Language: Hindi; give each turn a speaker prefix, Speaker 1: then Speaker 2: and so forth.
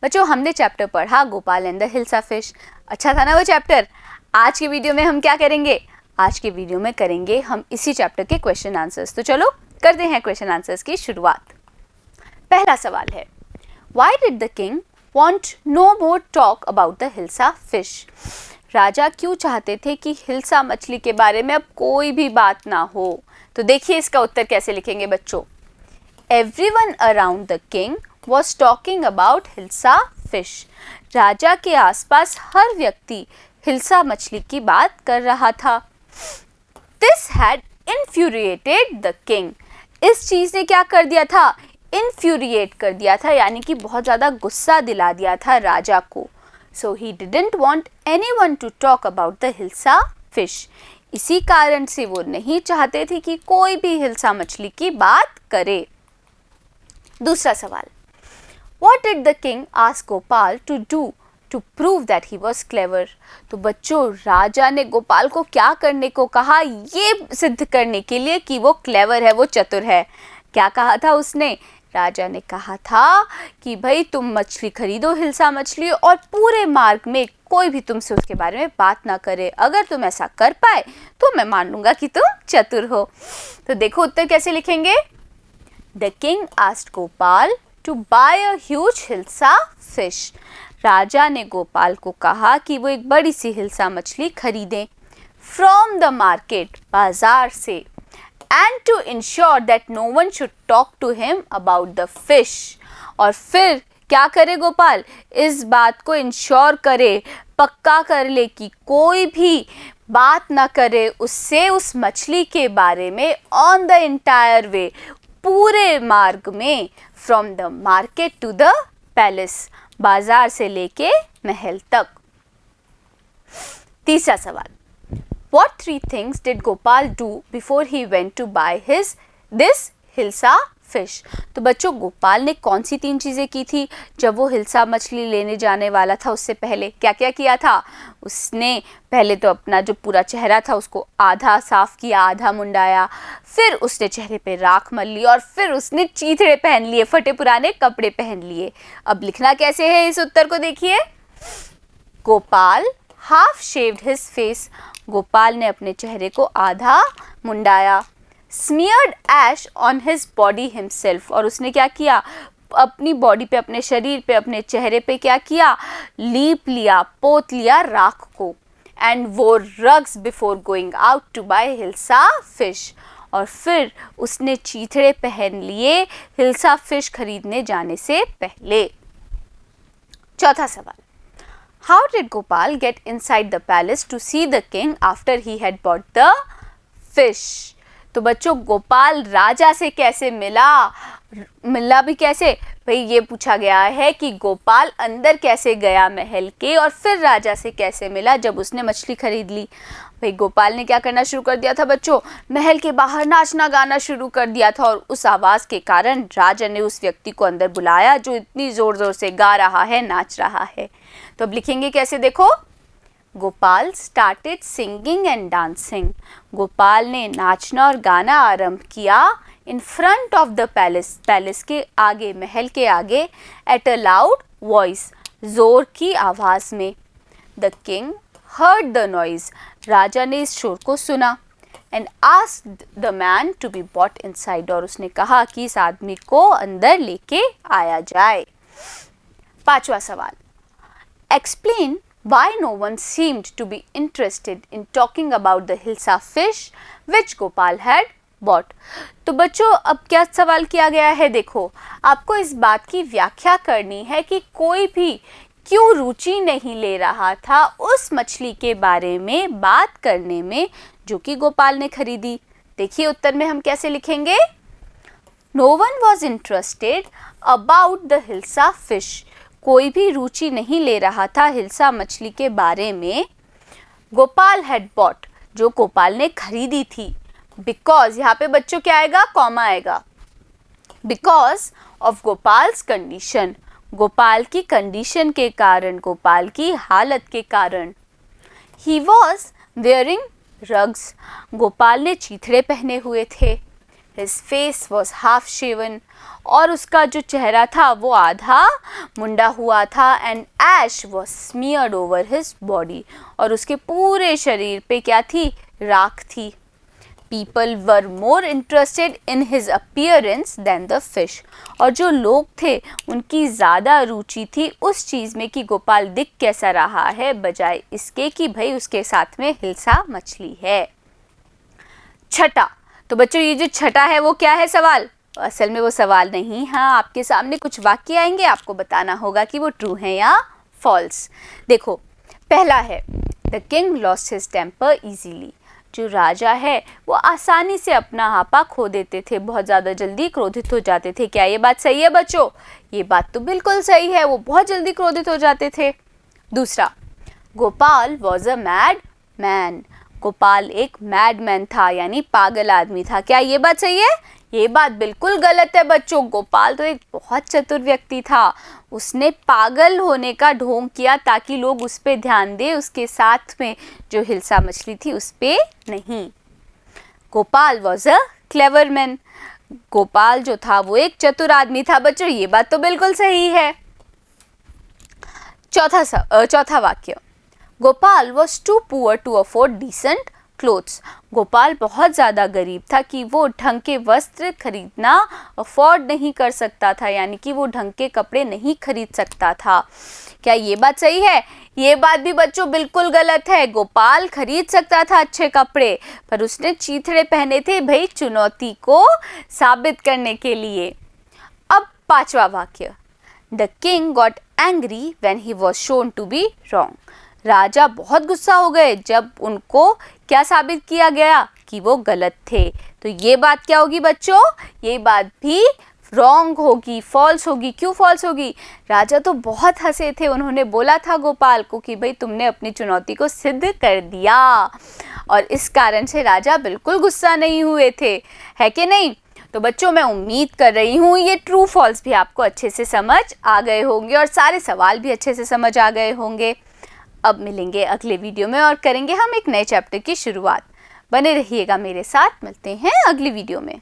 Speaker 1: बच्चों हमने चैप्टर पढ़ा Gopal and the hilsa fish. अच्छा था ना वो चैप्टर। आज के वीडियो में हम क्या करेंगे, आज के वीडियो में करेंगे हम इसी चैप्टर के क्वेश्चन आंसर्स। तो चलो करते हैं क्वेश्चन आंसर्स की शुरुआत। पहला सवाल है, why did the king want no more talk about the hilsa fish. राजा क्यों चाहते थे कि हिल्सा मछली के बारे में अब कोई भी बात ना हो। तो देखिए इसका उत्तर कैसे लिखेंगे बच्चों। Everyone around the king was talking about hilsa fish. राजा के आसपास हर व्यक्ति हिल्सा मछली की बात कर रहा था। This had infuriated the king। इस चीज ने क्या कर दिया था, infuriate कर दिया था, यानी कि बहुत ज़्यादा गुस्सा दिला दिया था राजा को। So he didn't want anyone to talk about the hilsa fish. इसी कारण से वो नहीं चाहते थे कि कोई भी हिल्सा मछली की बात करे। दूसरा सवाल, What did the king ask Gopal to do to prove that he was clever। तो बच्चों राजा ने गोपाल को क्या करने को कहा, ये सिद्ध करने के लिए कि वो क्लेवर है, वो चतुर है। क्या कहा था उसने, राजा ने कहा था कि भाई तुम मछली खरीदो, हिल्सा मछली, और पूरे मार्ग में कोई भी तुमसे उसके बारे में बात ना करे। अगर तुम ऐसा कर पाए तो मैं मान लूंगा कि तुम चतुर हो। तो देखो उत्तर कैसे लिखेंगे। The king asked Gopal to buy a huge hilsa fish। राजा ने गोपाल को कहा कि वो एक बड़ी सी हिल्सा मछली खरीदें from the market, बाजार से, and to ensure that no one should talk to him about the fish। और फिर क्या करे गोपाल, इस बात को इंश्योर करे, पक्का कर ले कि कोई भी बात ना करे उससे उस मछली के बारे में on the entire way, पूरे मार्ग में, from the market to the palace, बाजार से लेके महल तक। तीसरा सवाल, What 3 things did Gopal do before he went to buy this hilsa fish. तो बच्चों गोपाल ने कौन सी 3 चीज़ें की थी जब वो हिल्सा मछली लेने जाने वाला था। उससे पहले क्या क्या किया था, उसने पहले तो अपना जो पूरा चेहरा था उसको आधा साफ किया, आधा मुंडाया, फिर उसने चेहरे पे राख मल ली, और फिर उसने चीथड़े पहन लिए, फटे पुराने कपड़े पहन लिए। अब लिखना कैसे है इस उत्तर को देखिए। Gopal half shaved his face. Gopal ने अपने चेहरे को आधा मुंडाया। स्मीयर्ड ऐश ऑन हिज बॉडी हिमसेल्फ। और उसने क्या किया, अपनी बॉडी पे, अपने शरीर पे, अपने चेहरे पे क्या किया, लीप लिया, पोत लिया राख को। एंड वो rugs before going out to buy hilsa fish. और फिर उसने चीथड़े पहन लिए हिल्सा फिश खरीदने जाने से पहले। चौथा सवाल, How did Gopal get inside the palace to see the king after he had bought the fish। तो बच्चों गोपाल राजा से कैसे मिला भी कैसे, भाई ये पूछा गया है कि गोपाल अंदर कैसे गया महल के, और फिर राजा से कैसे मिला जब उसने मछली खरीद ली। भाई गोपाल ने क्या करना शुरू कर दिया था बच्चों, महल के बाहर नाचना गाना शुरू कर दिया था, और उस आवाज़ के कारण राजा ने उस व्यक्ति को अंदर बुलाया जो इतनी ज़ोर ज़ोर से गा रहा है, नाच रहा है। तो अब लिखेंगे कैसे, देखो। Gopal started singing and dancing. Gopal ने नाचना और गाना आरंभ किया in front of the palace, palace के आगे, महल के आगे, एट अ लाउड वॉइस, जोर की आवाज़ में। The king heard the noise. राजा ने इस शोर को सुना। And asked the man to be bought inside. और उसने कहा कि इस आदमी को अंदर लेके आया जाए। पांचवा सवाल, explain why no one seemed to be interested in talking about the hilsa fish which Gopal had bought। तो बच्चों अब क्या सवाल किया गया है, देखो आपको इस बात की व्याख्या करनी है कि कोई भी क्यों रुचि नहीं ले रहा था उस मछली के बारे में बात करने में जो कि गोपाल ने खरीदी। देखिए उत्तर में हम कैसे लिखेंगे। No one was interested about the hilsa fish। कोई भी रुचि नहीं ले रहा था हिल्सा मछली के बारे में। गोपाल हैड बॉट, जो गोपाल ने खरीदी थी। बिकॉज यहाँ पे बच्चों क्या आएगा, कॉमा आएगा। बिकॉज ऑफ गोपाल्स कंडीशन, गोपाल की कंडीशन के कारण, गोपाल की हालत के कारण। He was wearing rugs. Gopal ने चीथड़े पहने हुए थे। His face was half shaven. और उसका जो चेहरा था वो आधा मुंडा हुआ था. And ash was smeared over his body. और उसके पूरे शरीर पे क्या थी? राख थी. People were more interested in his appearance than the fish. और जो लोग थे उनकी ज़्यादा रुचि थी उस चीज़ में कि गोपाल दिख कैसा रहा है, बजाय इसके कि भाई उसके साथ में हिल्सा मछली है. छठा. तो बच्चों ये जो छठा है वो क्या है सवाल? असल में वो सवाल नहीं. हाँ, आपके सामने कुछ वाक्य आएंगे, आपको बताना होगा कि वो ट्रू है या फॉल्स. देखो, पहला है the king lost his temper easily. जो राजा है वो आसानी से अपना आपा खो देते थे, बहुत ज़्यादा जल्दी क्रोधित हो जाते थे. क्या ये बात सही है बच्चों? ये बात तो बिल्कुल सही है, वो बहुत जल्दी क्रोधित हो जाते थे. दूसरा, Gopal was a mad man. Gopal एक मैडमैन था, यानी पागल आदमी था. क्या ये बात सही है? ये बात बिल्कुल गलत है बच्चों. गोपाल तो एक बहुत चतुर व्यक्ति था. उसने पागल होने का ढोंग किया ताकि लोग उस पे ध्यान दें, उसके साथ में जो हिल्सा मछली थी उस पे नहीं. Gopal was a clever man. Gopal जो था वो एक चतुर आदमी था. बच्चों ये बात तो बिल्कुल सही है. चौथा वाक्य, Gopal was too poor to afford decent clothes. Gopal बहुत ज़्यादा गरीब था कि वो ढंग के वस्त्र खरीदना अफोर्ड नहीं कर सकता था, यानी कि वो ढंग के कपड़े नहीं खरीद सकता था. क्या ये बात सही है? ये बात भी बच्चों बिल्कुल गलत है. गोपाल खरीद सकता था अच्छे कपड़े, पर उसने चीथड़े पहने थे भाई चुनौती को साबित करने के लिए. अब पांचवा वाक्य, the king got angry when he was shown to be wrong. राजा बहुत गुस्सा हो गए जब उनको क्या साबित किया गया कि वो गलत थे. तो ये बात क्या होगी बच्चों? ये बात भी रॉन्ग होगी, फॉल्स होगी. क्यों फॉल्स होगी? राजा तो बहुत हंसे थे, उन्होंने बोला था गोपाल को कि भाई तुमने अपनी चुनौती को सिद्ध कर दिया, और इस कारण से राजा बिल्कुल गुस्सा नहीं हुए थे, है कि नहीं? तो बच्चों मैं उम्मीद कर रही हूँ ये ट्रू फॉल्स भी आपको अच्छे से समझ आ गए होंगे और सारे सवाल भी अच्छे से समझ आ गए होंगे. अब मिलेंगे अगले वीडियो में और करेंगे हम एक नए चैप्टर की शुरुआत. बने रहिएगा मेरे साथ, मिलते हैं अगली वीडियो में.